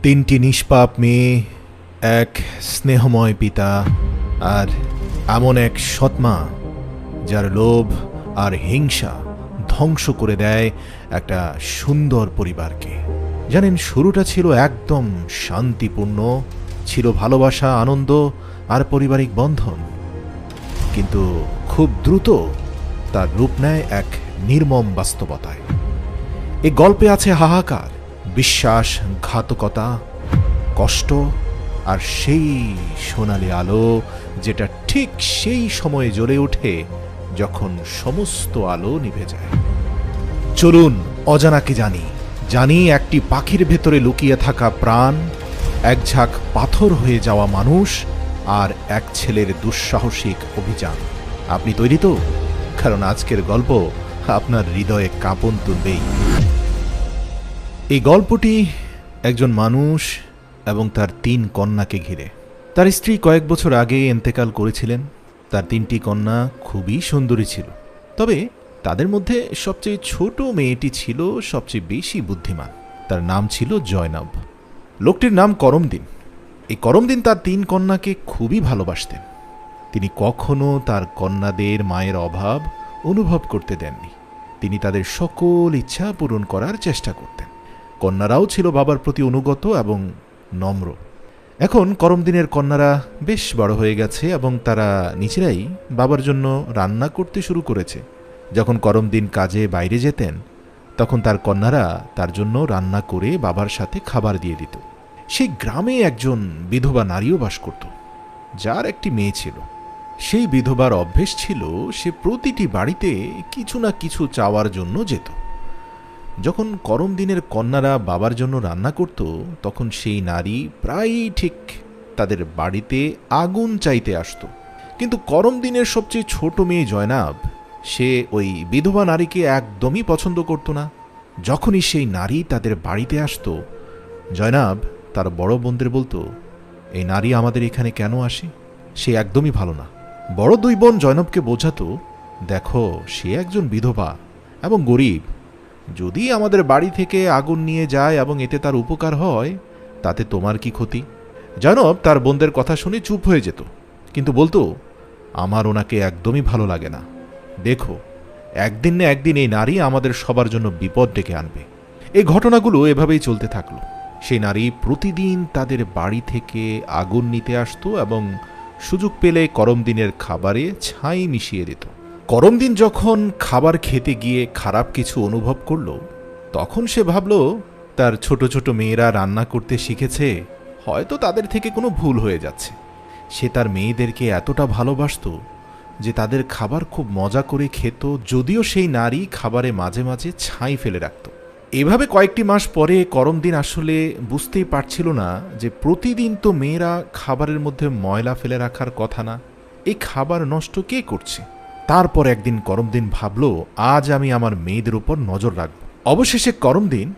তিনটি নিষ্পাপ মেয়ে, এক স্নেহময় পিতা, আর এমন এক সৎমা যার লোভ আর হিংসা ধ্বংস করে দেয় একটা সুন্দর পরিবারকে। জানেন, শুরুটা ছিল একদম শান্তিপূর্ণ, ছিল ভালোবাসা, আনন্দ আর পারিবারিক বন্ধন, কিন্তু খুব দ্রুত তার রূপ নেয় এক নির্মম বাস্তবতায়। এই গল্পে আছে হাহাকার, বিশ্বাসঘাতকতা, কষ্ট আর সেই সোনালি আলো যেটা ঠিক সেই সময়ে জ্বলে ওঠে যখন সমস্ত আলো নিভে যায়। চলুন অজানাকে জানি একটি পাখির ভেতরে লুকিয়ে থাকা প্রাণ, এক ঝাঁক পাথর হয়ে যাওয়া মানুষ আর এক ছেলের দুঃসাহসিক অভিযান। আপনি তৈরি তো? কারণ আজকের গল্প আপনার হৃদয়ে কাঁপন তুলবেই। এই গল্পটি একজন মানুষ এবং তার 3 কন্যাকে ঘিরে। তার স্ত্রী কয়েক বছর আগে ইন্তেকাল করেছিলেন। তার 3টি কন্যা খুবই সুন্দরী ছিল, তবে তাদের মধ্যে সবচেয়ে ছোট মেয়েটি ছিল সবচেয়ে বেশি বুদ্ধিমান। তার নাম ছিল জয়নব। লোকটির নাম করমদিন। এই করমদিন তার 3 কন্যাকে খুবই ভালোবাসতেন। তিনি কখনো তার কন্যাদের মায়ের অভাব অনুভব করতে দেননি। তিনি তাদের সকল ইচ্ছা পূরণ করার চেষ্টা করতেন। কন্যারাও ছিল বাবার প্রতি অনুগত এবং নম্র। এখন করমদিনের কন্যারা বেশ বড় হয়ে গেছে এবং তারা নিজেরাই বাবার জন্য রান্না করতে শুরু করেছে। যখন করমদিন কাজে বাইরে যেতেন, তখন তার কন্যারা তার জন্য রান্না করে বাবার সাথে খাবার দিয়ে দিত। সেই গ্রামে একজন বিধবা নারীও বাস করত, যার একটি মেয়ে ছিল। সেই বিধবার অভ্যেস ছিল সে প্রতিটি বাড়িতে কিছু না কিছু চাওয়ার জন্য যেত। যখন করমদিনের কন্যারা বাবার জন্য রান্না করত, তখন সেই নারী প্রায়ই ঠিক তাদের বাড়িতে আগুন চাইতে আসত। কিন্তু করমদিনের সবচেয়ে ছোট মেয়ে জয়নাব, সে ওই বিধবা নারীকে একদমই পছন্দ করত না। যখনই সেই নারী তাদের বাড়িতে আসত, জয়নাব তার বড় বোনদের বলতো, এই নারী আমাদের এখানে কেন আসে? সে একদমই ভালো না। বড় 2 বোন জয়নবকে বোঝাতো, দেখো, সে একজন বিধবা এবং গরিব। যদি আমাদের বাড়ি থেকে আগুন নিয়ে যায় এবং এতে তার উপকার হয়, তাতে তোমার কি ক্ষতি? জয়নব তার বোনদের কথা শুনে চুপ হয়ে যেত, কিন্তু বলতো, আমার ওনাকে একদমই ভালো লাগে না। দেখো, একদিন না একদিন এই নারী আমাদের সবার জন্য বিপদ ডেকে আনবে। এই ঘটনাগুলো এভাবেই চলতে থাকলো। সেই নারী প্রতিদিন তাদের বাড়ি থেকে আগুন নিতে আসতো এবং সুযোগ পেলে করমদিনের খাবারে ছাই মিশিয়ে দিত। করমদিন যখন খাবার খেতে গিয়ে খারাপ কিছু অনুভব করল, তখন সে ভাবল, তার ছোট ছোট মেয়েরা রান্না করতে শিখেছে, হয়তো তাদের থেকে কোনো ভুল হয়ে যাচ্ছে। সে তার মেয়েদেরকে এতটা ভালোবাসত যে তাদের খাবার খুব মজা করে খেত, যদিও সেই নারী খাবারে মাঝে মাঝে ছাই ফেলে রাখত। এভাবে কয়েকটি মাস পরে করমদিন আসলে বুঝতেই পারছিল না যে প্রতিদিন তো মেয়েরা খাবারের মধ্যে ময়লা ফেলে রাখার কথা না, এই খাবার নষ্ট কে করছে। তারপর একদিন করমদিন ভাবল, আজ আমি আমার মেয়েদের উপর নজর রাখব। অবশেষে করমদিন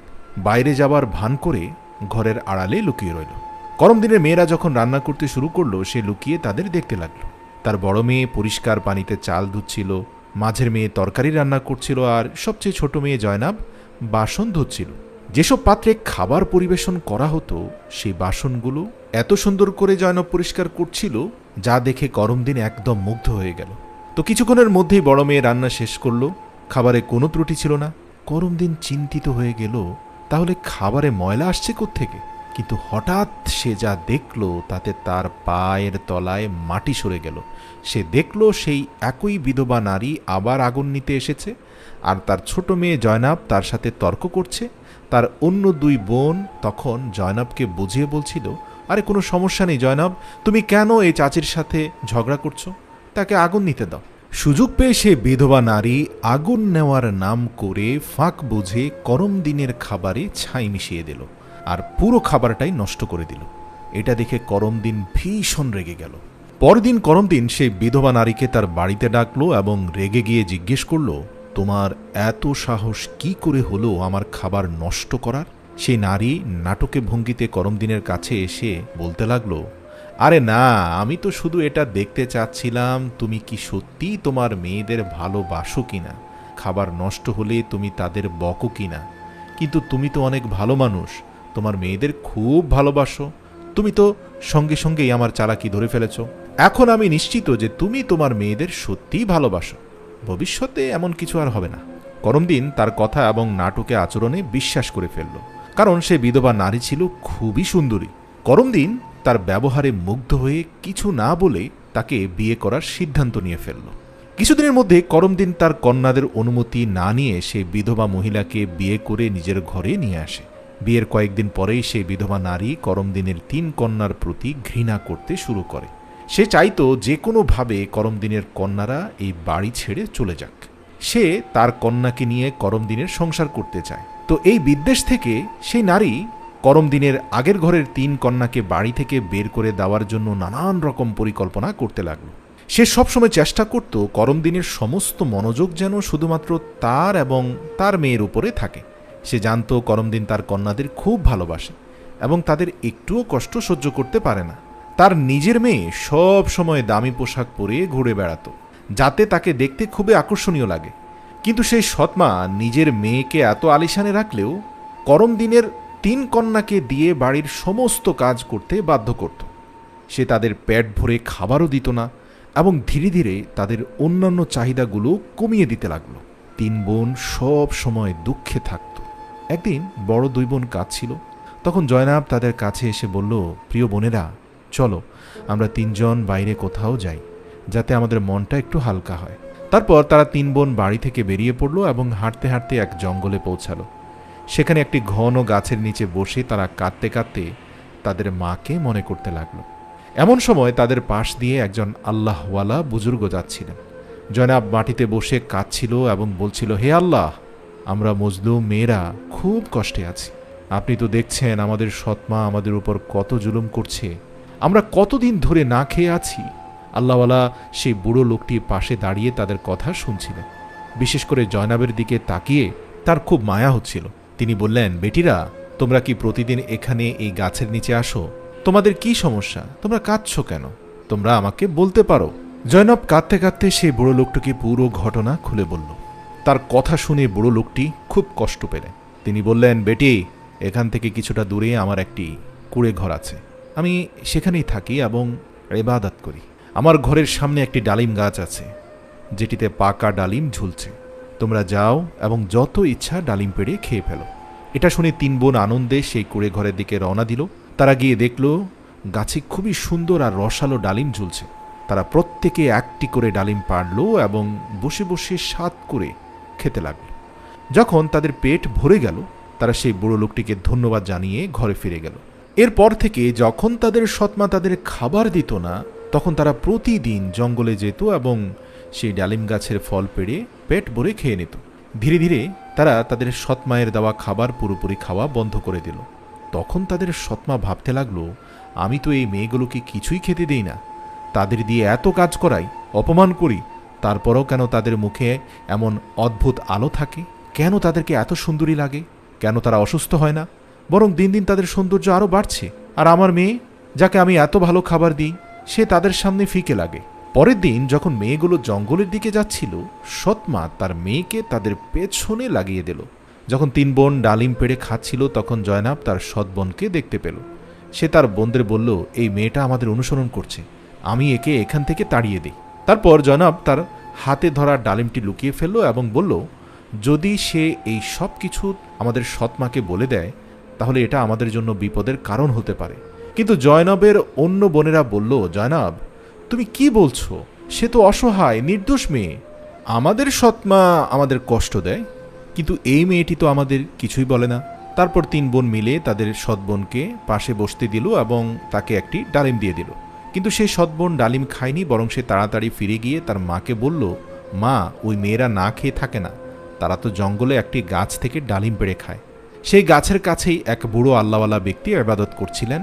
বাইরে যাবার ভান করে ঘরের আড়ালে লুকিয়ে রইল। করমদিনের মেয়েরা যখন রান্না করতে শুরু করলো, সে লুকিয়ে তাদের দেখতে লাগলো। তার বড় মেয়ে পরিষ্কার পানিতে চাল ধুচ্ছিল, মাঝের মেয়ে তরকারি রান্না করছিল, আর সবচেয়ে ছোট মেয়ে জয়নাব বাসন ধুচ্ছিল। যেসব পাত্রে খাবার পরিবেশন করা হতো, সেই বাসনগুলো এত সুন্দর করে জয়নাব পরিষ্কার করছিল, যা দেখে করমদিন একদম মুগ্ধ হয়ে গেল। তো কিছুক্ষণের মধ্যেই বড় মেয়ে রান্না শেষ করলো। খাবারে কোনো ত্রুটি ছিল না। করমদিন চিন্তিত হয়ে গেল, তাহলে খাবারে ময়লা আসছে কোত্থেকে? কিন্তু হঠাৎ সে যা দেখল, তাতে তার পায়ের তলায় মাটি সরে গেল। সে দেখল সেই একই বিধবা নারী আবার আগুন নিতে এসেছে, আর তার ছোট মেয়ে জয়নাব তার সাথে তর্ক করছে। তার অন্য 2 বোন তখন জয়নাবকে বুঝিয়ে বলছিল, আরে কোনো সমস্যা নেই জয়নাব, তুমি কেন এই চাচির সাথে ঝগড়া করছো? তাকে আগুন নিতে দাও। সুযোগ পেয়ে সে বিধবা নারী আগুন নেওয়ার নাম করে ফাঁক বুঝে করমদিনের খাবারে ছাই মিশিয়ে দিল আর পুরো খাবারটাই নষ্ট করে দিল। এটা দেখে করমদিন ভীষণ রেগে গেল। পরদিন করমদিন সেই বিধবা নারীকে তার বাড়িতে ডাকলো এবং রেগে গিয়ে জিজ্ঞেস করল, তোমার এত সাহস কি করে হলো আমার খাবার নষ্ট করার? সেই নারী নাটকে ভঙ্গিতে করমদিনের কাছে এসে বলতে লাগলো, আরে না, আমি তো শুধু এটা দেখতে চাচ্ছিলাম তুমি কি সত্যি তোমার মেয়েদের ভালোবাসো কিনা, খাবার নষ্ট হলে তুমি তাদের বকো কিনা। কিন্তু তুমি তো অনেক ভালো মানুষ, তোমার মেয়েদের খুব ভালোবাসো। তুমি তো সঙ্গে সঙ্গেই আমার চালাকি ধরে ফেলেছ। এখন আমি নিশ্চিত যে তুমি তোমার মেয়েদের সত্যিই ভালোবাসো। ভবিষ্যতে এমন কিছু আর হবে না। করমদিন তার কথা এবং নাটকে আচরণে বিশ্বাস করে ফেলল, কারণ সে বিধবা নারী ছিল খুবই সুন্দরী। করমদিন তার ব্যবহারে মুগ্ধ হয়ে কিছু না বলে তাকে বিয়ে করার সিদ্ধান্ত নিয়ে ফেলল। কিছুদিনের মধ্যে করমদিন তার কন্যাদের অনুমতি না নিয়ে সে বিধবা মহিলাকে বিয়ে করে নিজের ঘরে নিয়ে আসে। বিয়ের কয়েকদিন পরেই সেই বিধবা নারী করমদিনের 3 কন্যার প্রতি ঘৃণা করতে শুরু করে। সে চাইতো যে কোনোভাবে করমদিনের কন্যারা এই বাড়ি ছেড়ে চলে যাক। সে তার কন্যাকে নিয়ে করমদিনের সংসার করতে চায়। তো এই বিদ্বেষ থেকে সেই নারী করমদিনের আগের ঘরের 3 কন্যাকে বাড়ি থেকে বের করে দেওয়ার জন্য নানান রকম পরিকল্পনা করতে লাগলো। সে সবসময় চেষ্টা করত করমদিনের সমস্ত মনোযোগ যেন শুধুমাত্র তার এবং তার মেয়ের উপরে থাকে। সে জানত করমদিন তার কন্যাদের খুব ভালোবাসে এবং তাদের একটুও কষ্ট সহ্য করতে পারে না। তার নিজের মেয়ে সব সময় দামি পোশাক পরে ঘুরে বেড়াতো, যাতে তাকে দেখতে খুবই আকর্ষণীয় লাগে। কিন্তু সেই সৎমা নিজের মেয়েকে এত আলিশানে রাখলেও করমদিনের 3 কন্যাকে দিয়ে বাড়ির সমস্ত কাজ করতে বাধ্য করত। সে তাদের পেট ভরে খাবারও দিত না এবং ধীরে ধীরে তাদের অন্যান্য চাহিদাগুলো কমিয়ে দিতে লাগলো। 3 বোন সব সময় দুঃখে থাকত। একদিন বড় 2 বোন কাঁদছিল। তখন জয়নাব তাদের কাছে এসে বলল, প্রিয় বোনেরা, চলো আমরা 3 জন বাইরে কোথাও যাই, যাতে আমাদের মনটা একটু হালকা হয়। তারপর তারা 3 বোন বাড়ি থেকে বেরিয়ে পড়ল এবং হাঁটতে হাঁটতে এক জঙ্গলে পৌঁছালো। সেখানে একটি ঘন গাছের নিচে বসে তারা কাঁদতে কাঁদতে তাদের মাকে মনে করতে লাগলো। এমন সময় তাদের পাশ দিয়ে একজন আল্লাহওয়ালা বুজুর্গ যাচ্ছিলেন। জয়নাব মাটিতে বসে কাঁদছিল এবং বলছিল, হে আল্লাহ, আমরা মজলুম মেয়েরা খুব কষ্টে আছি। আপনি তো দেখছেন আমাদের সৎমা আমাদের উপর কত জুলুম করছে। আমরা কতদিন ধরে না খেয়ে আছি। আল্লাহওয়ালা সেই বুড়ো লোকটি পাশে দাঁড়িয়ে তাদের কথা শুনছিলেন। বিশেষ করে জয়নাবের দিকে তাকিয়ে তার খুব মায়া হচ্ছিল। তিনি বললেন, বেটিরা, তোমরা কি প্রতিদিন এখানে এই গাছের নিচে আসো? তোমাদের কি সমস্যা? তোমরা কাঁদছো কেন? তোমরা আমাকে বলতে পারো। জয়নব কাঁদতে কাঁদতে সেই বুড়ো লোকটিকে পুরো ঘটনা খুলে বলল। তার কথা শুনে বুড়ো লোকটি খুব কষ্ট পেলেন। তিনি বললেন, বেটি, এখান থেকে কিছুটা দূরে আমার একটি কুঁড়ে ঘর আছে। আমি সেখানেই থাকি এবং ইবাদত করি। আমার ঘরের সামনে একটি ডালিম গাছ আছে, যেটিতে পাকা ডালিম ঝুলছে। তোমরা যাও এবং যত ইচ্ছা ডালিম পেড়ে খেয়ে ফেলো। এটা শুনে 3 বোন আনন্দে সেই কুঁড়ে ঘরের দিকে রওনা দিল। তারা গিয়ে দেখল গাছে খুবই সুন্দর আর রসালো ডালিম ঝুলছে। তারা প্রত্যেকে একটি করে ডালিম পাড়ল এবং বসে বসে স্বাদ করে খেতে লাগল। যখন তাদের পেট ভরে গেল, তারা সেই বুড়ো লোকটিকে ধন্যবাদ জানিয়ে ঘরে ফিরে গেল। এরপর থেকে যখন তাদের সৎমা তাদের খাবার দিত না, তখন তারা প্রতিদিন জঙ্গলে যেত এবং সেই ডালিম গাছের ফল পেড়ে পেট ভরে খেয়ে নিত। ধীরে ধীরে তারা তাদের সৎমায়ের দেওয়া খাবার পুরোপুরি খাওয়া বন্ধ করে দিল। তখন তাদের সৎমা ভাবতে লাগলো, আমি তো এই মেয়েগুলোকে কিছুই খেতে দেই না, তাদের দিয়ে এত কাজ করাই, অপমান করি, তারপরেও কেন তাদের মুখে এমন অদ্ভুত আলো থাকে? কেন তাদেরকে এত সুন্দরী লাগে? কেন তারা অসুস্থ হয় না? বরং দিন দিন তাদের সৌন্দর্য আরও বাড়ছে। আর আমার মেয়ে, যাকে আমি এত ভালো খাবার দিই, সে তাদের সামনে ফিকে লাগে। পরের দিন যখন মেয়েগুলো জঙ্গলের দিকে যাচ্ছিল, সৎমা তার মেয়েকে তাদের পেছনে লাগিয়ে দিল। যখন 3 বোন ডালিম পেড়ে খাচ্ছিল, তখন জয়নাব তার সৎ বোনকে দেখতে পেল। সে তার বোনদের বলল, এই মেয়েটা আমাদের অনুসরণ করছে, আমি একে এখান থেকে তাড়িয়ে দিই। তারপর জয়নাব তার হাতে ধরা ডালিমটি লুকিয়ে ফেলল এবং বলল, যদি সে এই সব কিছু আমাদের সৎমাকে বলে দেয়, তাহলে এটা আমাদের জন্য বিপদের কারণ হতে পারে। কিন্তু জয়নবের অন্য বোনেরা বলল, জয়নাব, তুমি কি বলছো? সে তো অসহায়, নির্দোষ মেয়ে। আমাদের সৎমা আমাদের কষ্ট দেয়, কিন্তু এই মেয়েটি তো আমাদের কিছুই বলে না। তারপর 3 বোন মিলে তাদের সৎ বোনকে পাশে বসতে দিল এবং তাকে একটি ডালিম দিয়ে দিল। কিন্তু সেই সৎ বোন ডালিম খায়নি, বরং সে তাড়াতাড়ি ফিরে গিয়ে তার মাকে বলল, মা, ওই মেয়েরা না খেয়ে থাকে না, তারা তো জঙ্গলে একটি গাছ থেকে ডালিম পেড়ে খায়। সেই গাছের কাছেই এক বুড়ো আল্লাহওয়ালা ব্যক্তি ইবাদত করছিলেন।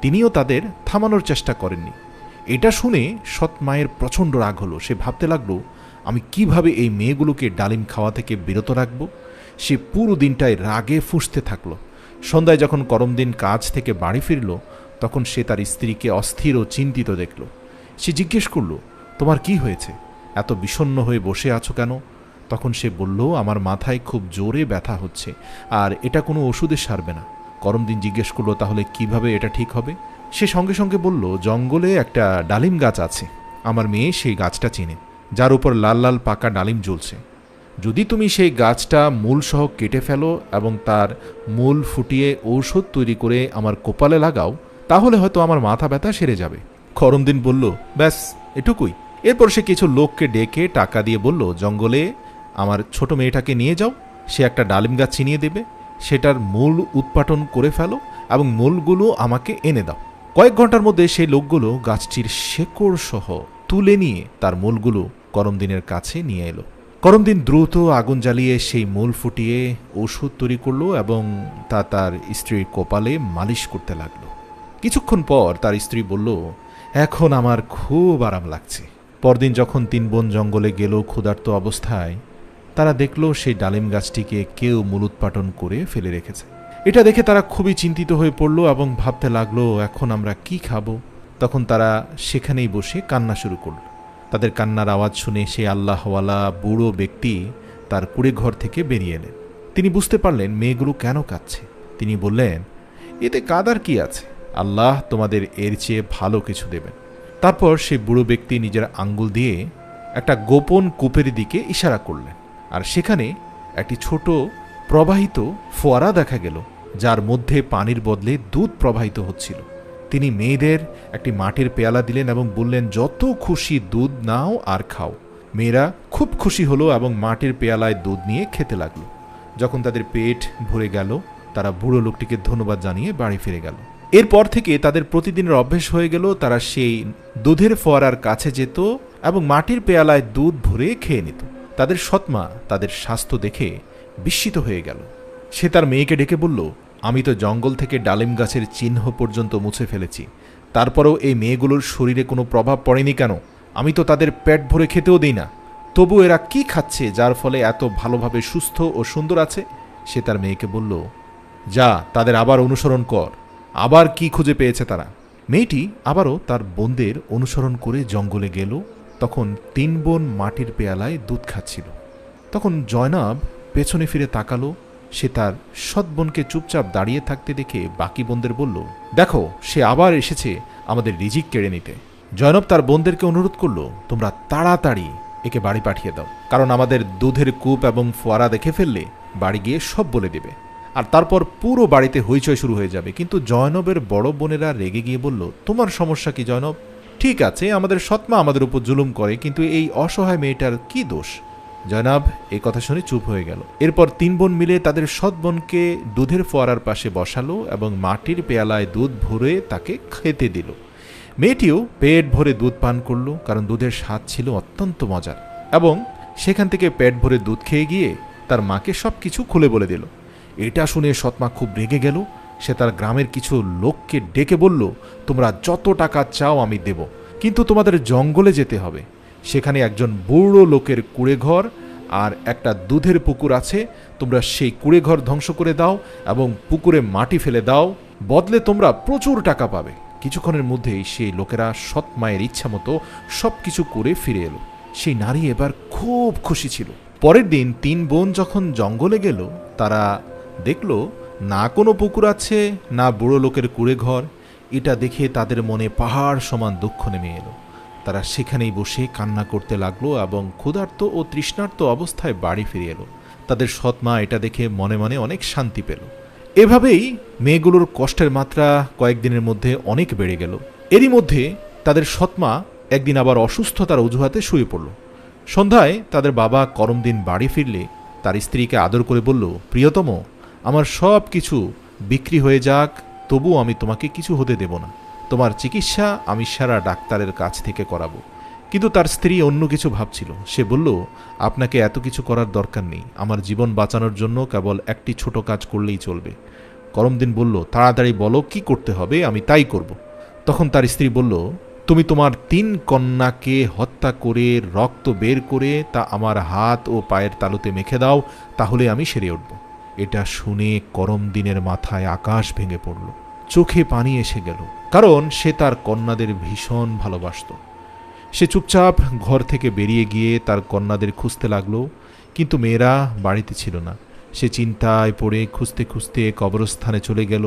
তিনিও তাদের থামানোর চেষ্টা করেননি। এটা শুনে সৎ মায়ের প্রচণ্ড রাগ হলো। সে ভাবতে লাগলো, আমি কিভাবে এই মেয়েগুলোকে ডালিম খাওয়া থেকে বিরত রাখব। সে পুরো দিনটায় রাগে ফুঁসতে থাকলো। সন্ধ্যায় যখন করমদিন কাজ থেকে বাড়ি ফিরল, তখন সে তার স্ত্রীকে অস্থির ও চিন্তিত দেখল। সে জিজ্ঞেস করল, তোমার কি হয়েছে? এত বিষণ্ণ হয়ে বসে আছো কেন? তখন সে বলল, আমার মাথায় খুব জোরে ব্যথা হচ্ছে, আর এটা কোনো ওষুধে সারবে না। করমদিন জিজ্ঞেস করলো, তাহলে কিভাবে এটা ঠিক হবে? সে সঙ্গে সঙ্গে বলল, জঙ্গলে একটা ডালিম গাছ আছে, আমার মেয়ে সেই গাছটা চেনে, যার উপর লাল লাল পাকা ডালিম ঝুলছে। যদি তুমি সেই গাছটা মূলসহ কেটে ফেলো এবং তার মূল ফুটিয়ে ঔষধ তৈরি করে আমার কপালে লাগাও, তাহলে হয়তো আমার মাথা ব্যথা সেরে যাবে। করমদিন বলল, ব্যাস এটুকুই। এরপর সে কিছু লোককে ডেকে টাকা দিয়ে বলল, জঙ্গলে আমার ছোট মেয়েটাকে নিয়ে যাও, সে একটা ডালিম গাছ চিনিয়ে দেবে, সেটার মূল উৎপাটন করে ফেলো এবং মূলগুলো আমাকে এনে দাও। কয়েক ঘন্টার মধ্যে সেই লোকগুলো গাছটির শেকড় সহ তুলে নিয়ে তার মূলগুলো করমদিনের কাছে নিয়ে এলো। করমদিন দ্রুত আগুন জ্বালিয়ে সেই মূল ফুটিয়ে ওষুধ তৈরি করলো এবং তা তার স্ত্রীর কপালে মালিশ করতে লাগলো। কিছুক্ষণ পর তার স্ত্রী বলল, এখন আমার খুব আরাম লাগছে। পরদিন যখন 3 বোন জঙ্গলে গেল ক্ষুধার্ত অবস্থায়, তারা দেখল সেই ডালিম গাছটিকে কেউ মূলোৎপাটন করে ফেলে রেখেছে। এটা দেখে তারা খুবই চিন্তিত হয়ে পড়ল এবং ভাবতে লাগলো, এখন আমরা কি খাবো? তখন তারা সেখানেই বসে কান্না শুরু করল। তাদের কান্নার আওয়াজ শুনে সেই আল্লাহওয়ালা বুড়ো ব্যক্তি তার কুঁড়ে ঘর থেকে বেরিয়ে এলেন। তিনি বুঝতে পারলেন মেয়েগুলো কেন কাঁদছে। তিনি বললেন, এতে কাঁদার কি আছে, আল্লাহ তোমাদের এর চেয়ে ভালো কিছু দেবেন। তারপর সেই বুড়ো ব্যক্তি নিজের আঙ্গুল দিয়ে একটা গোপন কূপের দিকে ইশারা করলেন, আর সেখানে একটি ছোট প্রবাহিত ফোয়ারা দেখা গেল, যার মধ্যে পানির বদলে দুধ প্রবাহিত হচ্ছিল। তিনি মেয়েদের একটি মাটির পেয়ালা দিলেন এবং বললেন, যত খুশি দুধ নাও আর খাও। মেয়েরা খুব খুশি হলো এবং মাটির পেয়ালায় দুধ নিয়ে খেতে লাগলো। যখন তাদের পেট ভরে গেল, তারা বুড়ো লোকটিকে ধন্যবাদ জানিয়ে বাড়ি ফিরে গেল। এরপর থেকে তাদের প্রতিদিনের অভ্যেস হয়ে গেল, তারা সেই দুধের ফোয়ারার কাছে যেত এবং মাটির পেয়ালায় দুধ ভরে খেয়ে নিত। তাদের সৎমা তাদের স্বাস্থ্য দেখে বিস্মিত হয়ে গেল। সে তার মেয়েকে ডেকে বলল, আমি তো জঙ্গল থেকে ডালিম গাছের চিহ্ন পর্যন্ত মুছে ফেলেছি, তারপরেও এই মেয়েগুলোর শরীরে কোনো প্রভাব পড়েনি কেন? আমি তো তাদের পেট ভরে খেতেও দিই না, তবু এরা কি খাচ্ছে যার ফলে এত ভালোভাবে সুস্থ ও সুন্দর আছে? সে তার মেয়েকে বলল, যা তাদের আবার অনুসরণ কর, আবার কি খুঁজে পেয়েছে তারা। মেয়েটি আবারও তার বোনদের অনুসরণ করে জঙ্গলে গেল। তখন 3 বোন মাটির পেয়ালায় দুধ খাচ্ছিল। তখন জয়নাব পেছনে ফিরে তাকালো। সে তার সৎ বোনকে চুপচাপ দাঁড়িয়ে থাকতে দেখে বাকি বোনদের বলল, দেখো, সে আবার এসেছে আমাদের রিজিক কেড়ে নিতে। জয়নব তার বোনদেরকে অনুরোধ করল, তোমরা তাড়াতাড়ি একে বাড়ি পাঠিয়ে দাও, কারণ আমাদের দুধের কূপ এবং ফোয়ারা দেখে ফেললে বাড়ি গিয়ে সব বলে দেবে, আর তারপর পুরো বাড়িতে হইচই শুরু হয়ে যাবে। কিন্তু জয়নবের বড় বোনেরা রেগে গিয়ে বলল, তোমার সমস্যা কি জয়নব? ঠিক আছে, আমাদের সৎমা আমাদের উপর জুলুম করে, কিন্তু এই অসহায় মেয়েটার কি দোষ? জয়নাব এই কথা শুনে চুপ হয়ে গেল। এরপর 3 বোন মিলে তাদের সৎ বোনকে দুধের ফোয়ারার পাশে বসালো এবং মাটির পেয়ালায় দুধ ভরে তাকে খেতে দিল। মেয়েটিও পেট ভরে দুধ পান করল, কারণ দুধের স্বাদ ছিল অত্যন্ত মজার, এবং সেখান থেকে পেট ভরে দুধ খেয়ে গিয়ে তার মাকে সব কিছু খুলে বলে দিল। এটা শুনে সৎমা খুব রেগে গেল। সে তার গ্রামের কিছু লোককে ডেকে বলল, তোমরা যত টাকা চাও আমি দেব, কিন্তু তোমাদের জঙ্গলে যেতে হবে। সেখানে একজন বুড়ো লোকের কুঁড়ে ঘর আর একটা দুধের পুকুর আছে, তোমরা সেই কুঁড়ে ঘর ধ্বংস করে দাও এবং পুকুরে মাটি ফেলে দাও, বদলে তোমরা প্রচুর টাকা পাবে। কিছুক্ষণের মধ্যেই সেই লোকেরা সৎ মায়ের ইচ্ছা মতো সব কিছু করে ফিরে এলো। সেই নারী এবার খুব খুশি ছিল। পরের দিন 3 বোন যখন জঙ্গলে গেল, তারা দেখল না কোনো পুকুর আছে, না বুড়ো লোকের কুঁড়ে ঘর। এটা দেখে তাদের মনে পাহাড় সমান দুঃখ নেমে এলো। তারা সেখানেই বসে কান্না করতে লাগলো এবং ক্ষুধার্ত ও তৃষ্ণার্ত অবস্থায় বাড়ি ফিরে এলো। তাদের সৎমা এটা দেখে মনে মনে অনেক শান্তি পেল। এভাবেই মেয়েগুলোর কষ্টের মাত্রা কয়েকদিনের মধ্যে অনেক বেড়ে গেল। এরই মধ্যে তাদের সৎমা একদিন আবার অসুস্থতার অজুহাতে শুয়ে পড়ল। সন্ধ্যায় তাদের বাবা করমদিন বাড়ি ফিরলে তার স্ত্রীকে আদর করে বলল, প্রিয়তম, আমার সব কিছু বিক্রি হয়ে যাক, তবুও আমি তোমাকে কিছু হতে দেব না। তোমার চিকিৎসা আমি সারা ডাক্তারের কাছ থেকে করাবো। কিন্তু তার স্ত্রী অন্য কিছু ভাবছিল। সে বলল, আপনাকে এত কিছু করার দরকার নেই, আমার জীবন বাঁচানোর জন্য কেবল একটি ছোট কাজ করলেই চলবে। করমদিন বলল, তাড়াতাড়ি বলো কি করতে হবে, আমি তাই করব। তখন তার স্ত্রী বলল, তুমি তোমার 3 কন্যাকে হত্যা করে রক্ত বের করে তা আমার হাত ও পায়ের তালুতে মেখে দাও, তাহলে আমি সেরে উঠব। এটা শুনে করমদিনের মাথায় আকাশ ভেঙে পড়ল, চোখে পানি এসে গেল, কারণ সে তার কন্যাদের ভীষণ ভালোবাসত। সে চুপচাপ ঘর থেকে বেরিয়ে গিয়ে তার কন্যাদের খুঁজতে লাগলো, কিন্তু মেয়েরা বাড়িতে ছিল না। সে চিন্তায় পড়ে খুঁজতে খুঁজতে কবরস্থানে চলে গেল।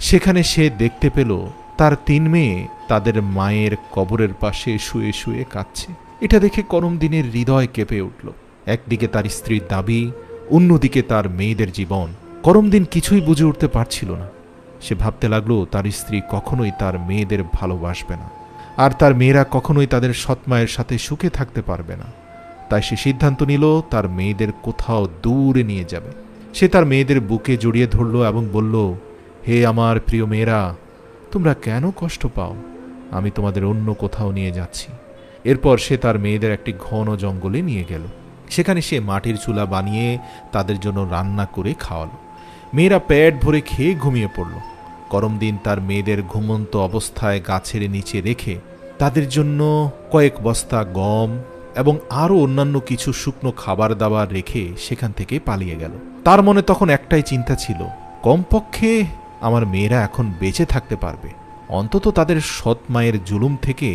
সেখানে সে দেখতে পেল তার 3 মেয়ে তাদের মায়ের কবরের পাশে শুয়ে শুয়ে কাঁদছে। এটা দেখে করমদিনের হৃদয় কেঁপে উঠল। একদিকে তার স্ত্রীর দাবি, অন্যদিকে তার মেয়েদের জীবন। করমদিন কিছুই বুঝে উঠতে পারছিল না। সে ভাবতে লাগলো তার স্ত্রী কখনোই তার মেয়েদের ভালোবাসবে না, আর তার মেয়েরা কখনোই তাদের সৎমায়ের সাথে সুখে থাকতে পারবে না। তাই সে সিদ্ধান্ত নিল তার মেয়েদের কোথাও দূরে নিয়ে যাবে। সে তার মেয়েদের বুকে জড়িয়ে ধরল এবং বলল, হে আমার প্রিয় মেয়েরা, তোমরা কেন কষ্ট পাও? আমি তোমাদের অন্য কোথাও নিয়ে যাচ্ছি। এরপর সে তার মেয়েদের একটি ঘন জঙ্গলে নিয়ে গেল। সেখানে সে মাটির চুলা বানিয়ে তাদের জন্য রান্না করে খাওয়ালো। মেয়েরা পেট ভরে খেয়ে ঘুমিয়ে পড়ল। করমদিন তার মেয়েদের ঘুমন্ত অবস্থায় গাছের নিচে রেখে তাদের জন্য কয়েক বস্তা গম এবং আরও অন্যান্য কিছু শুকনো খাবার দাবার রেখে সেখান থেকে পালিয়ে গেল। তার মনে তখন একটাই চিন্তা ছিল, কমপক্ষে আমার মেয়েরা এখন বেঁচে থাকতে পারবে, অন্তত তাদের সৎ মায়ের জুলুম থেকে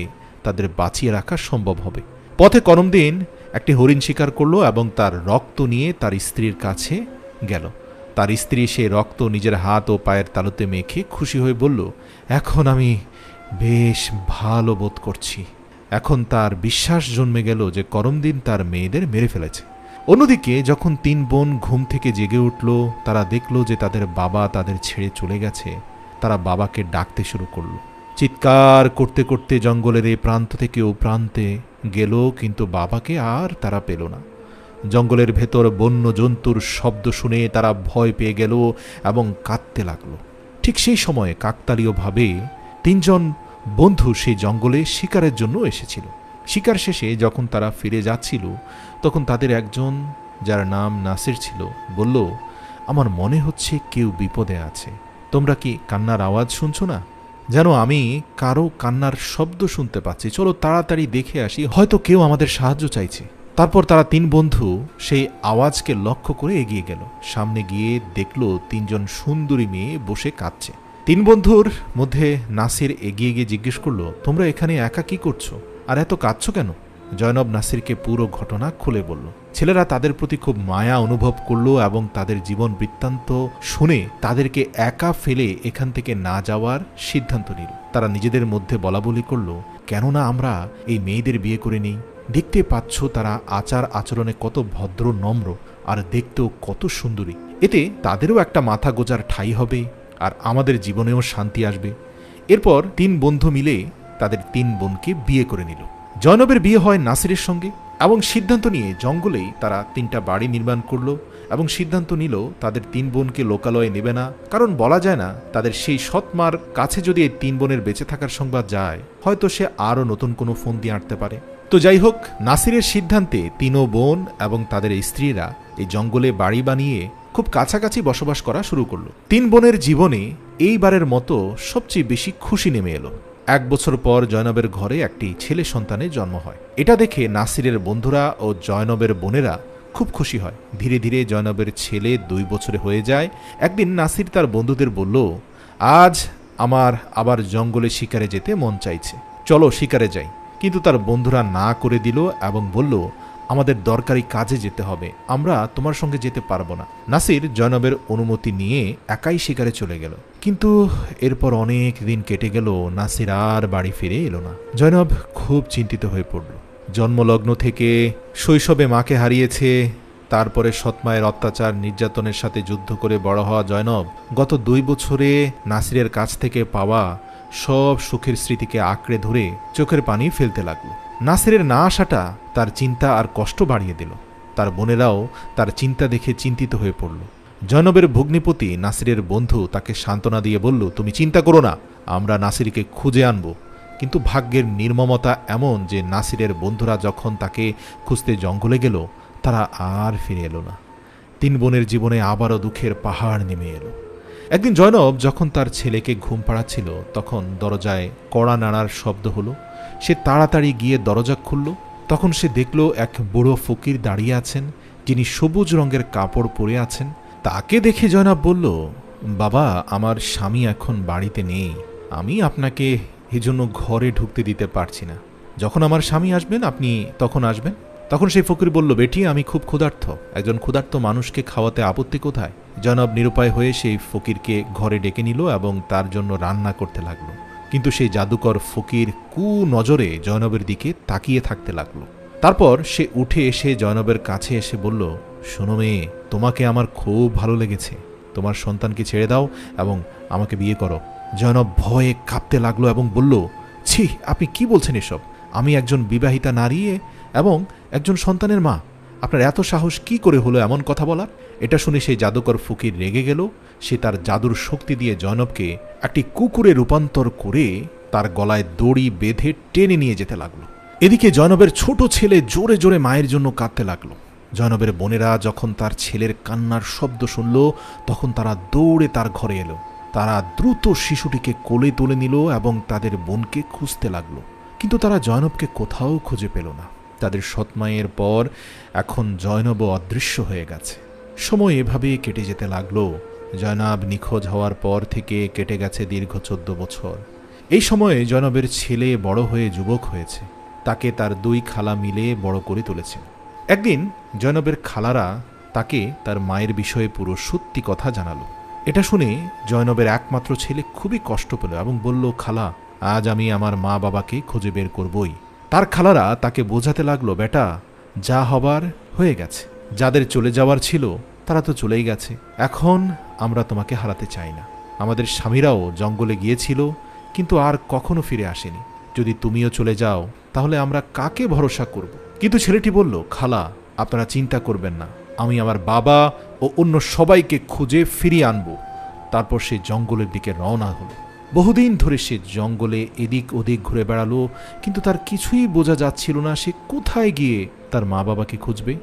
তাদের বাঁচিয়ে রাখা সম্ভব হবে। পথে করমদিন একটি হরিণ শিকার করল এবং তার রক্ত নিয়ে তার স্ত্রীর কাছে গেল। তার স্ত্রী সেই রক্ত নিজের হাত ও পায়ের তালুতে মেখে খুশি হয়ে বলল, এখন আমি বেশ ভালো বোধ করছি। এখন তার বিশ্বাস জন্মে গেল যে করমদিন তার মেয়েদের মেরে ফেলেছে। অন্যদিকে যখন 3 বোন ঘুম থেকে জেগে উঠল, তারা দেখল যে তাদের বাবা তাদের ছেড়ে চলে গেছে। তারা বাবাকে ডাকতে শুরু করল। চিৎকার করতে করতে জঙ্গলের এই প্রান্ত থেকে ও প্রান্তে গেল, কিন্তু বাবাকে আর তারা পেল না। জঙ্গলের ভেতর বন্য জন্তুর শব্দ শুনে তারা ভয় পেয়ে গেল এবং কাঁদতে লাগলো। ঠিক সেই সময়ে কাকতালীয়ভাবে 3 জন বন্ধু সেই জঙ্গলে শিকারের জন্য এসেছিল। শিকার শেষে যখন তারা ফিরে যাচ্ছিল, তখন তাদের একজন, যার নাম নাসির ছিল, বলল, আমার মনে হচ্ছে কেউ বিপদে আছে। তোমরা কি কান্নার আওয়াজ শুনছো না? যেন আমি কারো কান্নার শব্দ শুনতে পাচ্ছি। চলো তাড়াতাড়ি দেখে আসি, হয়তো কেউ আমাদের সাহায্য চাইছে। তারপর তারা 3 বন্ধু সেই আওয়াজকে লক্ষ্য করে এগিয়ে গেল। সামনে গিয়ে দেখল 3 জন সুন্দরী মেয়ে বসে কাঁদছে। 3 বন্ধুর মধ্যে নাসির এগিয়ে গিয়ে জিজ্ঞেস করল, তোমরা এখানে একা কি করছো আর এত কাঁদছো কেন? জয়নব নাসিরকে পুরো ঘটনা খুলে বলল। ছেলেরা তাদের প্রতি খুব মায়া অনুভব করলো এবং তাদের জীবন বৃত্তান্ত শুনে তাদেরকে একা ফেলে এখান থেকে না যাওয়ার সিদ্ধান্ত নিল। তারা নিজেদের মধ্যে বলাবলি করল, কেননা আমরা এই মেয়েদের বিয়ে করে নিই। দেখতে পাচ্ছ তারা আচার আচরণে কত ভদ্র নম্র আর দেখতেও কত সুন্দরী। এতে তাদেরও একটা মাথা গোজার ঠাঁই হবে আর আমাদের জীবনেও শান্তি আসবে। এরপর 3 বন্ধু মিলে তাদের 3 বোনকে বিয়ে করে নিল। জয়নবের বিয়ে হয় নাসিরের সঙ্গে এবং সিদ্ধান্ত নিয়ে জঙ্গলেই তারা 3টা বাড়ি নির্মাণ করলো এবং সিদ্ধান্ত নিল তাদের 3 বোনকে লোকালয়ে নেবে না, কারণ বলা যায় না তাদের সেই সৎমার কাছে যদি এই 3 বোনের বেঁচে থাকার সংবাদ যায়, হয়তো সে আরও নতুন কোনো ফোন দিয়ে আনতে পারে। তো যাই হোক, নাসিরের সিদ্ধান্তে 3 বোন এবং তাদের স্ত্রীরা এই জঙ্গলে বাড়ি বানিয়ে খুব কাছাকাছি বসবাস করা শুরু করলো। 3 বোনের জীবনে এইবারের মতো সবচেয়ে বেশি খুশি নেমে এলো। 1 বছর পর জয়নবের ঘরে একটি ছেলে সন্তানের জন্ম হয়। এটা দেখে নাসিরের বন্ধুরা ও জয়নবের বোনেরা খুব খুশি হয়। ধীরে ধীরে জয়নবের ছেলে 2 বছরে হয়ে যায়। একদিন নাসির তার বন্ধুদের বলল, আজ আমার আবার জঙ্গলে শিকারে যেতে মন চাইছে, চলো শিকারে যাই। কিন্তু তার বন্ধুরা না করে দিল এবং বলল, আমাদের দরকারি কাজে যেতে হবে, আমরা তোমার সঙ্গে যেতে পারবো না। নাসির জয়নবের অনুমতি নিয়ে একাই শিকারে চলে গেল। কিন্তু এরপর অনেক দিন কেটে গেল, নাসির আর বাড়ি ফিরে এলো না। জয়নব খুব চিন্তিত হয়ে পড়ল। জন্মলগ্ন থেকে শৈশবে মাকে হারিয়েছে, তারপরে সৎমায়ের অত্যাচার নির্যাতনের সাথে যুদ্ধ করে বড় হওয়া জয়নব গত 2 বছরে নাসিরের কাছ থেকে পাওয়া সব সুখের স্মৃতিকে আঁকড়ে ধরে চোখের পানি ফেলতে লাগলো। নাসিরের না আসাটা তার চিন্তা আর কষ্ট বাড়িয়ে দিল। তার বোনেরাও তার চিন্তা দেখে চিন্তিত হয়ে পড়ল। জয়নবের ভগ্নিপতি নাসিরের বন্ধু তাকে সান্ত্বনা দিয়ে বলল, তুমি চিন্তা করো না, আমরা নাসিরকে খুঁজে আনব। কিন্তু ভাগ্যের নির্মমতা এমন যে নাসিরের বন্ধুরা যখন তাকে খুঁজতে জঙ্গলে গেল, তারা আর ফিরে এলো না। 3 বোনের জীবনে আবারও দুঃখের পাহাড় নেমে এলো। একদিন জয়নব যখন তার ছেলেকে ঘুম পাড়াচ্ছিল, তখন দরজায় কড়া নাড়ার শব্দ হলো। সে তাড়াতাড়ি গিয়ে দরজা খুলল। তখন সে দেখল এক বুড়ো ফকির দাঁড়িয়ে আছেন, যিনি সবুজ রঙের কাপড় পরে আছেন। তাকে দেখে জয়নব বলল, বাবা, আমার স্বামী এখন বাড়িতে নেই, আমি আপনাকে এজন্য ঘরে ঢুকতে দিতে পারছি না। যখন আমার স্বামী আসবেন আপনি তখন আসবেন। তখন সেই ফকির বলল, বেটি আমি খুব ক্ষুধার্ত, একজন ক্ষুধার্ত মানুষকে খাওয়াতে আপত্তি কোথায়? জনাব নিরুপায় হয়ে সেই ফকিরকে ঘরে ডেকে নিল এবং তার জন্য রান্না করতে লাগলো। কিন্তু সেই জাদুকর ফকির নজরে জয়নবের দিকে তাকিয়ে থাকতে লাগলো। তারপর সে উঠে এসে জয়নবের কাছে এসে বলল, শোনো মেয়ে, তোমাকে আমার খুব ভালো লেগেছে, তোমার সন্তানকে ছেড়ে দাও এবং আমাকে বিয়ে করো। জয়নব ভয়ে কাঁপতে লাগলো এবং বলল, ছি, আপনি কি বলছেন এসব? আমি একজন বিবাহিতা নারী এবং একজন সন্তানের মা, আপনার এত সাহস কি করে হলো এমন কথা বলার? এটা শুনে সেই জাদুকর ফকির রেগে গেল। সে তার জাদুর শক্তি দিয়ে জয়নবকে একটি কুকুরে রূপান্তর করে তার গলায় দড়ি বেঁধে টেনে নিয়ে যেতে লাগলো। এদিকে জয়নবের ছোট ছেলে জোরে জোরে মায়ের জন্য কাঁদতে লাগলো। জয়নবের বোনেরা যখন তার ছেলের কান্নার শব্দ শুনল তখন তারা দৌড়ে তার ঘরে এলো। তারা দ্রুত শিশুটিকে কোলে তুলে নিল এবং তাদের বোনকে খুঁজতে লাগলো, কিন্তু তারা জয়নবকে কোথাও খুঁজে পেল না। তাদের সৎমায়ের পর এখন জয়নবও অদৃশ্য হয়ে গেছে। সময় এভাবে কেটে যেতে লাগলো। জয়নাব নিখোঁজ হওয়ার পর থেকে কেটে গেছে দীর্ঘ 14 বছর। এই সময়ে জয়নবের ছেলে বড় হয়ে যুবক হয়েছে। তাকে তার 2 খালা মিলে বড় করে তুলেছে। একদিন জয়নবের খালারা তাকে তার মায়ের বিষয়ে পুরো সত্যি কথা জানালো। এটা শুনে জয়নবের একমাত্র ছেলে খুবই কষ্ট পেল এবং বলল, খালা, আজ আমি আমার মা বাবাকে খুঁজে বের করবই। তার খালারা তাকে বোঝাতে লাগলো, বেটা, যা হবার হয়ে গেছে, যাদের চলে যাওয়ার ছিল তারা তো চলেই গেছে, এখন আমরা তোমাকে হারাতে চাই না। আমাদের স্বামীরাও জঙ্গলে গিয়েছিল কিন্তু আর কখনো ফিরে আসেনি, যদি তুমিও চলে যাও তাহলে আমরা কাকে ভরসা করব? কিন্তু ছেলেটি বলল, খালা, আপনারা চিন্তা করবেন না, আমি আমার বাবা ও অন্য সবাইকে খুঁজে ফিরিয়ে আনব। তারপর সে জঙ্গলের দিকে রওনা হলো। বহুদিন ধরে সে জঙ্গলে এদিক ওদিক ঘুরে বেড়ালো, কিন্তু তার কিছুই বোঝা যাচ্ছিল না সে কোথায় গিয়ে তার মা বাবাকে খুঁজবে।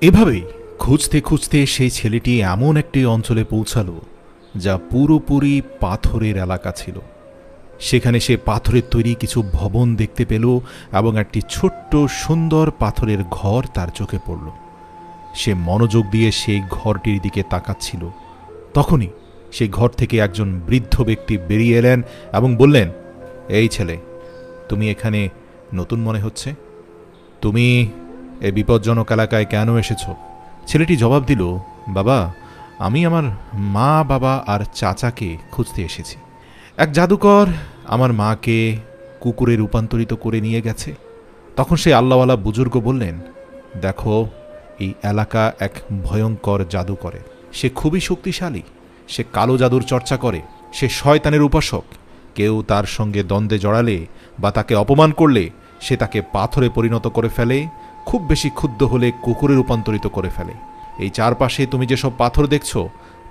এভাবেই খুঁজতে খুঁজতে সেই ছেলেটি এমন একটি অঞ্চলে পৌঁছালো যা পুরোপুরি পাথরের এলাকা ছিল। সেখানে সে পাথরের তৈরি কিছু ভবন দেখতে পেল এবং একটি ছোট্ট সুন্দর পাথরের ঘর তার চোখে পড়ল। সে মনোযোগ দিয়ে সেই ঘরটির দিকে তাকাচ্ছিল। তখনই সেই ঘর থেকে একজন বৃদ্ধ ব্যক্তি বেরিয়ে এলেন এবং বললেন, এই ছেলে, তুমি এখানে নতুন মনে হচ্ছে, তুমি এই বিপজ্জনক এলাকায় কেন এসেছ? ছেলেটি জবাব দিল, বাবা, আমি আমার মা বাবা আর চাচাকে খুঁজতে এসেছি। এক জাদুকর আমার মাকে কুকুরে রূপান্তরিত করে নিয়ে গেছে। তখন সেই আল্লাহওয়ালা বুজুর্গ বললেন, দেখো, এই এলাকা এক ভয়ঙ্কর জাদুকরের, সে খুবই শক্তিশালী, সে কালো জাদুর চর্চা করে, সে শয়তানের উপাসক। কেউ তার সঙ্গে দ্বন্দ্বে জড়ালে বা তাকে অপমান করলে সে তাকে পাথরে পরিণত করে ফেলে, খুব বেশি ক্ষুব্ধ হলে কুকুরে রূপান্তরিত করে ফেলে। এই চারপাশে তুমি যেসব পাথর দেখছ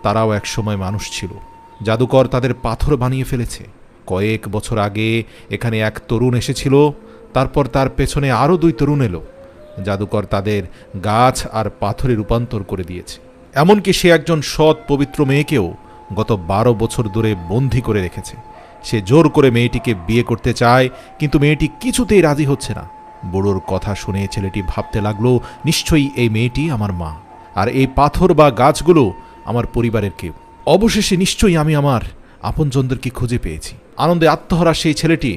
তারাও একসময় মানুষ ছিল, জাদুকর তাদের পাথর বানিয়ে ফেলেছে। কয়েক বছর আগে এখানে এক তরুণ এসেছিল, তারপর তার পেছনে আরও 2 তরুণ এলো। জাদুকর তাদের গাছ আর পাথরে রূপান্তর করে দিয়েছে। এমনকি সে একজন সৎ পবিত্র মেয়েকেও গত 12 বছর ধরে বন্দী করে রেখেছে। সে জোর করে মেয়েটিকে বিয়ে করতে চায়, কিন্তু মেয়েটি কিছুতেই রাজি হচ্ছে না। বুড়োর কথা শুনে ছেলেটি ভাবতে লাগলো, নিশ্চয়ই এই মেয়েটি আমার মা, আর এই পাথর বা গাছগুলো আমার পরিবারের কেউ। অবশেষে নিশ্চয়ই আমি আমার আপনজনদেরকে খুঁজে পেয়েছি। আনন্দে আত্মহারা সেই ছেলেটি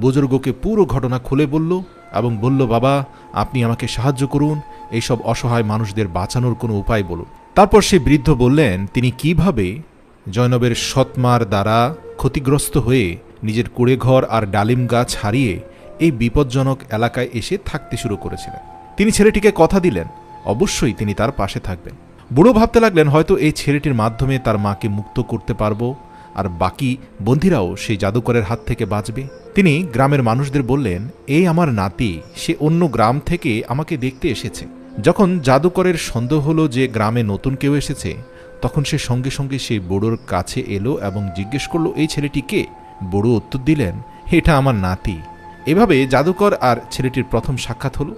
বুজুর্গকে পুরো ঘটনা খুলে বলল এবং বলল, বাবা, আপনি আমাকে সাহায্য করুন, এইসব অসহায় মানুষদের বাঁচানোর কোনো উপায় বলুন। তারপর সেই বৃদ্ধ বললেন তিনি কিভাবে জয়নবের সৎমার দ্বারা ক্ষতিগ্রস্ত হয়ে নিজের কুড়েঘর আর ডালিম গাছ হারিয়ে এই বিপজ্জনক এলাকায় এসে থাকতে শুরু করেছিলেন। তিনি ছেলেটিকে কথা দিলেন অবশ্যই তিনি তার পাশে থাকবেন। বুড়ো ভাবতে লাগলেন, হয়তো এই ছেলেটির মাধ্যমে তার মাকে মুক্ত করতে পারবো, আর বাকি বন্দীরাও সেই জাদুকরের হাত থেকে বাঁচবে। তিনি গ্রামের মানুষদের বললেন, এই আমার নাতি, সে অন্য গ্রাম থেকে আমাকে দেখতে এসেছে। যখন জাদুকরের সন্দেহ হলো যে গ্রামে নতুন কেউ এসেছে, তখন সে সঙ্গে সঙ্গে সেই বুড়োর কাছে এলো এবং জিজ্ঞেস করলো, এই ছেলেটি কে? বুড়ো উত্তর দিলেন, এটা আমার নাতি। এভাবে জাদুকর আর ছেলেটির প্রথম সাক্ষাৎ হলো।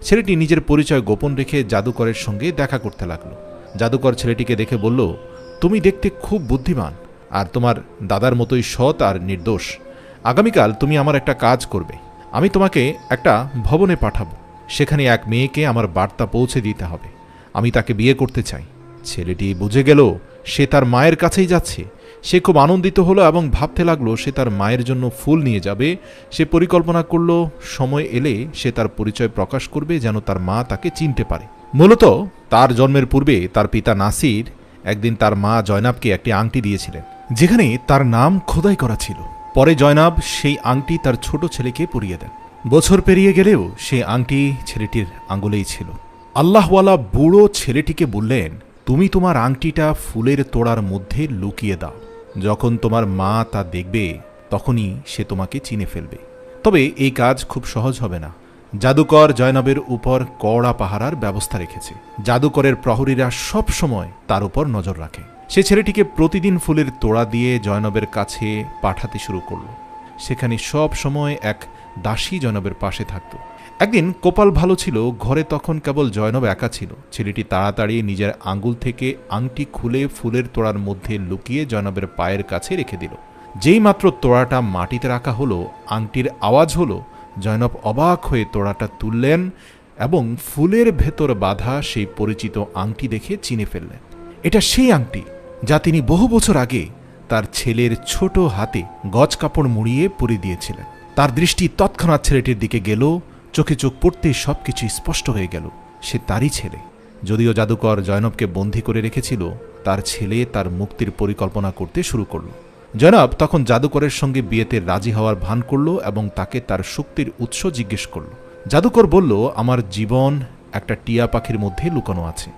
ছেলেটি নিজের পরিচয় গোপন রেখে জাদুকরের সঙ্গে দেখা করতে লাগলো। জাদুকর ছেলেটিকে দেখে বলল, তুমি দেখতে খুব বুদ্ধিমান আর তোমার দাদার মতোই সৎ আর নির্দোষ। আগামীকাল তুমি আমার একটা কাজ করবে। আমি তোমাকে একটা ভবনে পাঠাবো, সেখানে এক মেয়েকে আমার বার্তা পৌঁছে দিতে হবে। আমি তাকে বিয়ে করতে চাই। ছেলেটি বুঝে গেল সে তার মায়ের কাছেই যাচ্ছে। সে খুব আনন্দিত হলো এবং ভাবতে লাগলো সে তার মায়ের জন্য ফুল নিয়ে যাবে। সে পরিকল্পনা করল সময় এলে সে তার পরিচয় প্রকাশ করবে যেন তার মা তাকে চিনতে পারে। মূলত তার জন্মের পূর্বে তার পিতা নাসির একদিন তার মা জয়নাবকে একটি আংটি দিয়েছিলেন যেখানে তার নাম খোদাই করা ছিল। পরে জয়নাব সেই আংটি তার ছোট ছেলেকে পরিয়ে দেন। বছর পেরিয়ে গেলেও সেই আংটি ছেলেটির আঙুলেই ছিল। আল্লাহওয়ালা বুড়ো ছেলেটিকে বললেন, তুমি তোমার আংটিটা ফুলের তোড়ার মধ্যে লুকিয়ে দাও। যখন তোমার মা তা দেখবে তখনই সে তোমাকে চিনে ফেলবে। তবে এই কাজ খুব সহজ হবে না। জাদুকর জয়নাবের উপর কড়া পাহারার ব্যবস্থা রেখেছে। জাদুকরের প্রহরীরা সব সময় তার উপর নজর রাখে। সে ছেলেটিকে প্রতিদিন ফুলের তোড়া দিয়ে জয়নবের কাছে পাঠাতে শুরু করল। সেখানে সব সময় এক দাসী জয়নবের পাশে থাকত। একদিন কপাল ভালো ছিল, ঘরে তখন কেবল জয়নব একা ছিল। ছেলেটি তাড়াতাড়ি নিজের আঙ্গুল থেকে আংটি খুলে ফুলের তোড়ার মধ্যে লুকিয়ে জয়নবের পায়ের কাছে রেখে দিল। যেই মাত্র তোড়াটা মাটিতে রাখা হলো, আংটির আওয়াজ হলো। জয়নব অবাক হয়ে তোড়াটা তুললেন এবং ফুলের ভেতর বাঁধা সেই পরিচিত আংটি দেখে চিনে ফেললেন। এটা সেই আংটি যা তিনি বহু বছর আগে তার ছেলের ছোট হাতে গজ কাপড় মুড়িয়ে পরিয়ে দিয়েছিলেন। তার দৃষ্টি তৎক্ষণাৎ ছেলেটির দিকে গেল। চোখে চোখ পড়তে সবকিছু স্পষ্ট হয়ে গেল। সে তারই ছেলে। যদিও জাদুকর জয়নবকে বন্দী করে রেখেছিল, তার ছেলে তার মুক্তির পরিকল্পনা করতে শুরু করল। জয়নব তখন জাদুকরের সঙ্গে বিয়েতে রাজি হওয়ার ভান করল এবং তাকে তার শক্তির উৎস জিজ্ঞেস করল। জাদুকর বলল, আমার জীবন একটা টিয়া পাখির মধ্যে লুকানো আছে,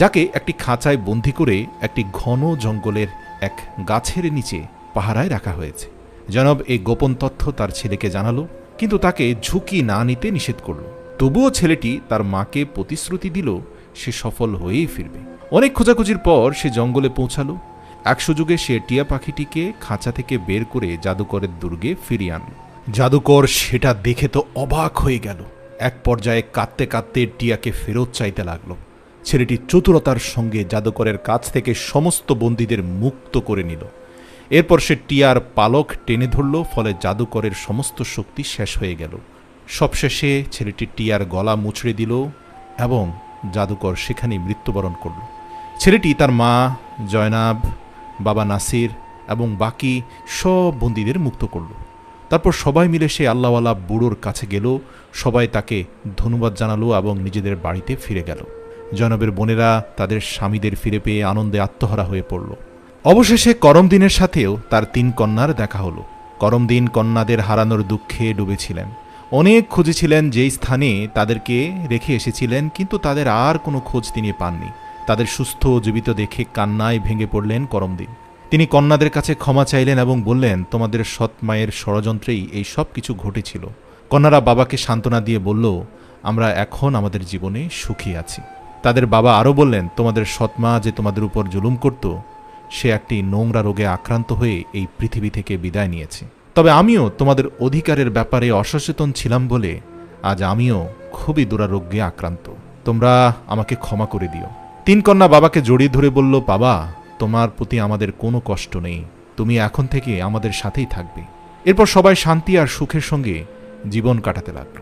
যাকে একটি খাঁচায় বন্দী করে একটি ঘন জঙ্গলের এক গাছের নিচে পাহারায় রাখা হয়েছে। জয়নব এই গোপন তথ্য তার ছেলেকে জানালো, কিন্তু তাকে ঝুঁকি না নিতে নিষেধ করল। তবুও ছেলেটি তার মাকে প্রতিশ্রুতি দিল সে সফল হয়েই ফিরবে। অনেক খোঁজাখুঁজির পর সে জঙ্গলে পৌঁছালো। এক সুযোগে সে টিয়া পাখিটিকে খাঁচা থেকে বের করে জাদুকরের দুর্গে ফিরিয়ে আনল। জাদুকর সেটা দেখে তো অবাক হয়ে গেল। এক পর্যায়ে কাঁদতে কাঁদতে টিয়াকে ফেরত চাইতে লাগলো। ছেলেটি চতুরতার সঙ্গে জাদুকরের কাছ থেকে সমস্ত বন্দীদের মুক্ত করে নিল। এরপর সে টিয়ার পালক টেনে ধরল, ফলে জাদুকরের সমস্ত শক্তি শেষ হয়ে গেল। সবশেষে ছেলেটি টিয়ার গলা মুচড়ে দিল এবং জাদুকর সেখানেই মৃত্যুবরণ করল। ছেলেটি তার মা জয়নাব, বাবা নাসির এবং বাকি সব বন্দীদের মুক্ত করল। তারপর সবাই মিলে সে আল্লাহওয়ালা বুড়োর কাছে গেল। সবাই তাকে ধন্যবাদ জানালো এবং নিজেদের বাড়িতে ফিরে গেল। জয়নবের বোনেরা তাদের স্বামীদের ফিরে পেয়ে আনন্দে আত্মহারা হয়ে পড়ল। অবশেষে করমদিনের সাথেও তার 3 কন্যার দেখা হলো। করমদিন কন্যাদের হারানোর দুঃখে ডুবেছিলেন। অনেক খুঁজেছিলেন যেই স্থানে তাদেরকে রেখে এসেছিলেন, কিন্তু তাদের আর কোনো খোঁজ তিনি পাননি। তাদের সুস্থ জীবিত দেখে কান্নায় ভেঙে পড়লেন করমদিন। তিনি কন্যাদের কাছে ক্ষমা চাইলেন এবং বললেন, তোমাদের সৎ মায়ের ষড়যন্ত্রেই এই সব কিছু ঘটেছিল। কন্যারা বাবাকে সান্ত্বনা দিয়ে বলল, আমরা এখন আমাদের জীবনে সুখী আছি। তাদের বাবা আরও বললেন, তোমাদের সৎমা যে তোমাদের উপর জুলুম করত, সে একটি নোংরা রোগে আক্রান্ত হয়ে এই পৃথিবী থেকে বিদায় নিয়েছে। তবে আমিও তোমাদের অধিকারের ব্যাপারে অসচেতন ছিলাম বলে আজ আমিও খুবই দুরারোগ্যে আক্রান্ত। তোমরা আমাকে ক্ষমা করে দিও। 3 কন্যা বাবাকে জড়িয়ে ধরে বলল, বাবা, তোমার প্রতি আমাদের কোনো কষ্ট নেই, তুমি এখন থেকে আমাদের সাথেই থাকবে। এরপর সবাই শান্তি আর সুখের সঙ্গে জীবন কাটাতে লাগলো।